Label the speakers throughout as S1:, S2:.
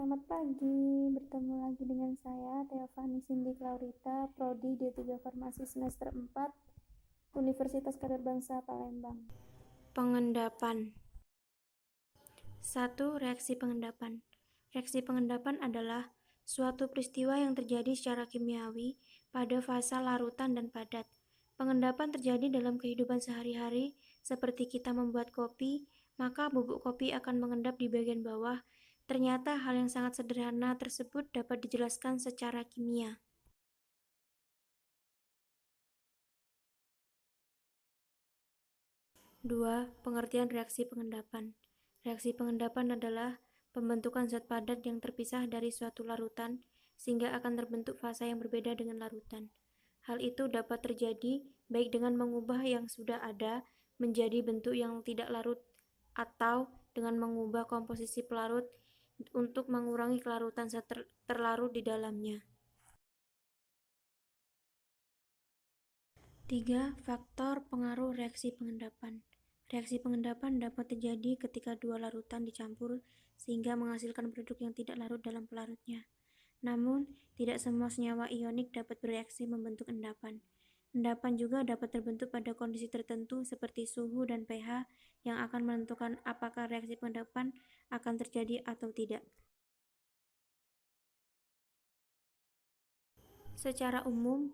S1: Selamat pagi, bertemu lagi dengan saya, Teofani Cindy Claurita, Prodi D3 Farmasi semester 4, Universitas Karir Bangsa Palembang.
S2: Pengendapan. 1. Reaksi pengendapan. Reaksi pengendapan adalah suatu peristiwa yang terjadi secara kimiawi pada fasa larutan dan padat. Pengendapan terjadi dalam kehidupan sehari-hari, seperti kita membuat kopi, maka bubuk kopi akan mengendap di bagian bawah. Ternyata hal yang sangat sederhana tersebut dapat dijelaskan secara kimia. 2. Pengertian reaksi pengendapan. Reaksi pengendapan adalah pembentukan zat padat yang terpisah dari suatu larutan, sehingga akan terbentuk fasa yang berbeda dengan larutan. Hal itu dapat terjadi baik dengan mengubah yang sudah ada menjadi bentuk yang tidak larut, atau dengan mengubah komposisi pelarut untuk mengurangi kelarutan zat terlarut di dalamnya. 3. Faktor pengaruh reaksi pengendapan. Reaksi pengendapan dapat terjadi ketika dua larutan dicampur sehingga menghasilkan produk yang tidak larut dalam pelarutnya. Namun, tidak semua senyawa ionik dapat bereaksi membentuk endapan. Endapan juga dapat terbentuk pada kondisi tertentu seperti suhu dan pH yang akan menentukan apakah reaksi pengendapan akan terjadi atau tidak. Secara umum,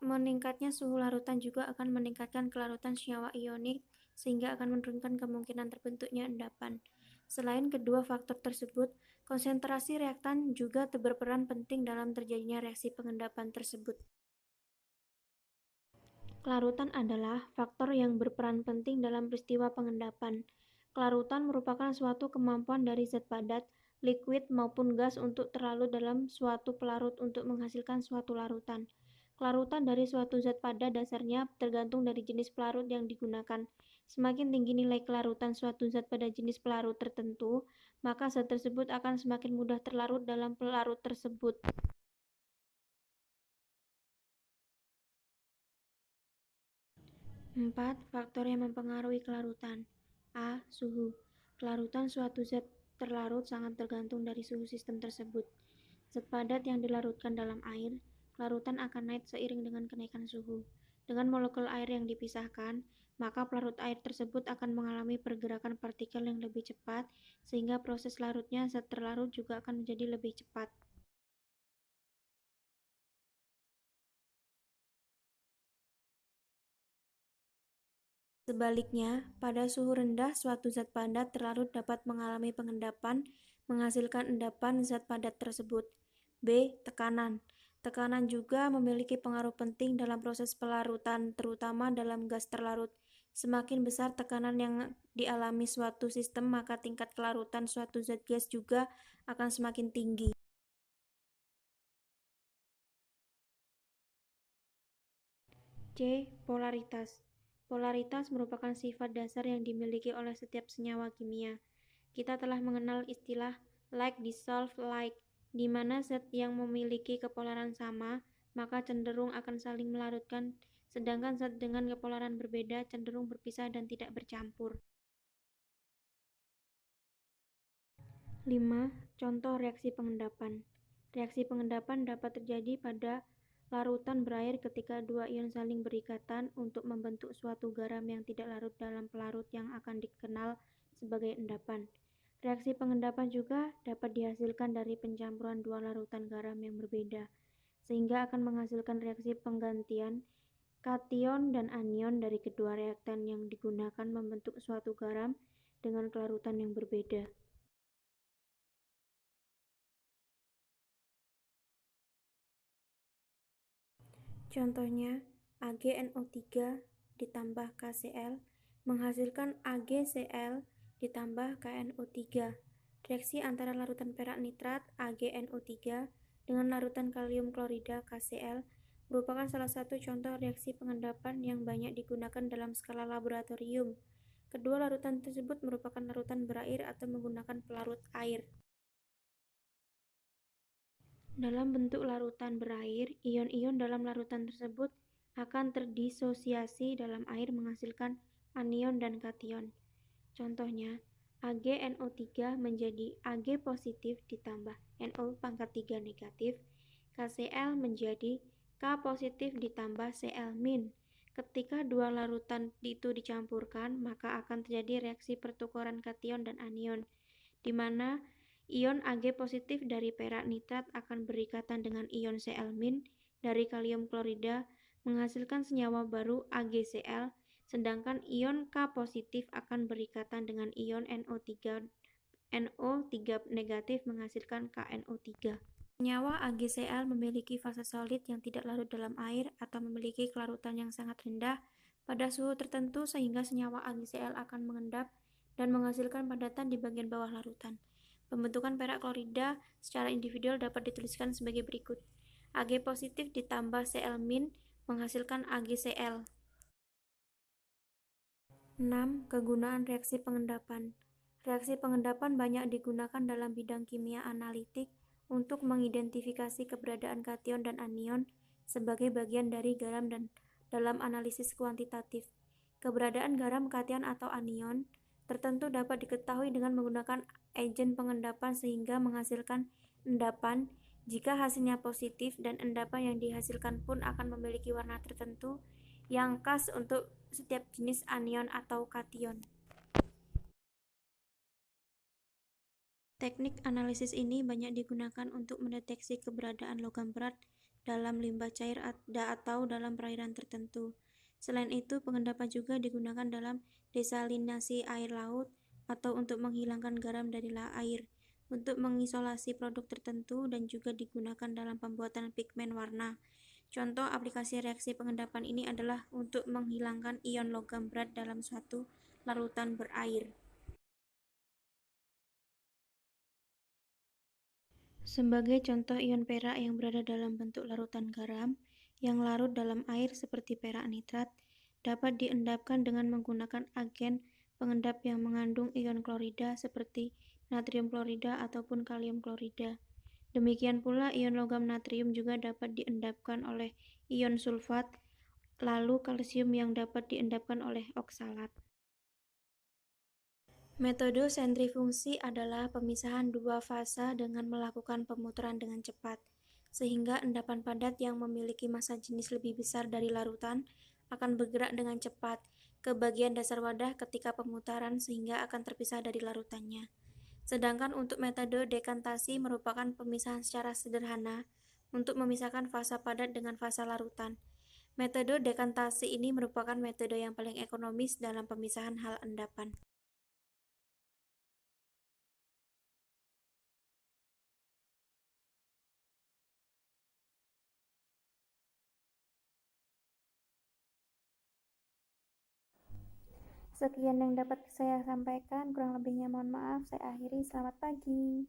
S2: meningkatnya suhu larutan juga akan meningkatkan kelarutan senyawa ionik sehingga akan menurunkan kemungkinan terbentuknya endapan. Selain kedua faktor tersebut, konsentrasi reaktan juga berperan penting dalam terjadinya reaksi pengendapan tersebut. Kelarutan adalah faktor yang berperan penting dalam peristiwa pengendapan. Kelarutan merupakan suatu kemampuan dari zat padat, liquid maupun gas untuk terlarut dalam suatu pelarut untuk menghasilkan suatu larutan. Kelarutan dari suatu zat pada dasarnya tergantung dari jenis pelarut yang digunakan. Semakin tinggi nilai kelarutan suatu zat pada jenis pelarut tertentu, maka zat tersebut akan semakin mudah terlarut dalam pelarut tersebut. 4. Faktor yang mempengaruhi kelarutan. A. Suhu. Kelarutan suatu zat terlarut sangat tergantung dari suhu sistem tersebut. Zat padat yang dilarutkan dalam air, kelarutan akan naik seiring dengan kenaikan suhu. Dengan molekul air yang dipisahkan, maka pelarut air tersebut akan mengalami pergerakan partikel yang lebih cepat, sehingga proses larutnya zat terlarut juga akan menjadi lebih cepat. Sebaliknya, pada suhu rendah, suatu zat padat terlarut dapat mengalami pengendapan, menghasilkan endapan zat padat tersebut. B. Tekanan. Tekanan juga memiliki pengaruh penting dalam proses pelarutan, terutama dalam gas terlarut. Semakin besar tekanan yang dialami suatu sistem, maka tingkat kelarutan suatu zat gas juga akan semakin tinggi. C. Polaritas. Polaritas merupakan sifat dasar yang dimiliki oleh setiap senyawa kimia. Kita telah mengenal istilah like dissolve like, di mana zat yang memiliki kepolaran sama, maka cenderung akan saling melarutkan, sedangkan zat dengan kepolaran berbeda cenderung berpisah dan tidak bercampur. 5. Contoh reaksi pengendapan. Reaksi pengendapan dapat terjadi pada larutan berair ketika dua ion saling berikatan untuk membentuk suatu garam yang tidak larut dalam pelarut yang akan dikenal sebagai endapan. Reaksi pengendapan juga dapat dihasilkan dari pencampuran dua larutan garam yang berbeda, sehingga akan menghasilkan reaksi penggantian kation dan anion dari kedua reaktan yang digunakan membentuk suatu garam dengan kelarutan yang berbeda. Contohnya, AgNO3 ditambah KCl menghasilkan AgCl ditambah KNO3. Reaksi antara larutan perak nitrat AgNO3 dengan larutan kalium klorida KCl merupakan salah satu contoh reaksi pengendapan yang banyak digunakan dalam skala laboratorium. Kedua larutan tersebut merupakan larutan berair atau menggunakan pelarut air. Dalam bentuk larutan berair, ion-ion dalam larutan tersebut akan terdisosiasi dalam air menghasilkan anion dan kation. Contohnya, AgNO3 menjadi Ag positif ditambah NO pangkat 3 negatif, KCl menjadi K positif ditambah Cl min. Ketika dua larutan itu dicampurkan, maka akan terjadi reaksi pertukaran kation dan anion, di mana ion Ag positif dari perak nitrat akan berikatan dengan ion Cl min dari kalium klorida, menghasilkan senyawa baru AgCl, sedangkan ion K positif akan berikatan dengan ion NO3 negatif menghasilkan KNO3. Senyawa AgCl memiliki fase solid yang tidak larut dalam air atau memiliki kelarutan yang sangat rendah pada suhu tertentu sehingga senyawa AgCl akan mengendap dan menghasilkan padatan di bagian bawah larutan. Pembentukan perak klorida secara individual dapat dituliskan sebagai berikut. Ag positif ditambah Cl min menghasilkan AgCl. 6. Kegunaan reaksi pengendapan. Reaksi pengendapan banyak digunakan dalam bidang kimia analitik untuk mengidentifikasi keberadaan kation dan anion sebagai bagian dari garam dan dalam analisis kuantitatif. Keberadaan garam, kation atau anion tertentu dapat diketahui dengan menggunakan agen pengendapan sehingga menghasilkan endapan. Jika hasilnya positif dan endapan yang dihasilkan pun akan memiliki warna tertentu yang khas untuk setiap jenis anion atau kation. Teknik analisis ini banyak digunakan untuk mendeteksi keberadaan logam berat dalam limbah cair atau dalam perairan tertentu. Selain itu, pengendapan juga digunakan dalam desalinasi air laut atau untuk menghilangkan garam dari air, untuk mengisolasi produk tertentu, dan juga digunakan dalam pembuatan pigmen warna. Contoh aplikasi reaksi pengendapan ini adalah untuk menghilangkan ion logam berat dalam suatu larutan berair. Sebagai contoh ion perak yang berada dalam bentuk larutan garam yang larut dalam air seperti perak nitrat dapat diendapkan dengan menggunakan agen pengendap yang mengandung ion klorida seperti natrium klorida ataupun kalium klorida. Demikian pula ion logam natrium juga dapat diendapkan oleh ion sulfat, lalu kalsium yang dapat diendapkan oleh oksalat. Metode sentrifungsi adalah pemisahan dua fasa dengan melakukan pemutaran dengan cepat, sehingga endapan padat yang memiliki massa jenis lebih besar dari larutan akan bergerak dengan cepat ke bagian dasar wadah ketika pemutaran sehingga akan terpisah dari larutannya. Sedangkan untuk metode dekantasi merupakan pemisahan secara sederhana untuk memisahkan fasa padat dengan fasa larutan. Metode dekantasi ini merupakan metode yang paling ekonomis dalam pemisahan hal endapan.
S1: Sekian yang dapat saya sampaikan, kurang lebihnya mohon maaf. Saya akhiri. Selamat pagi.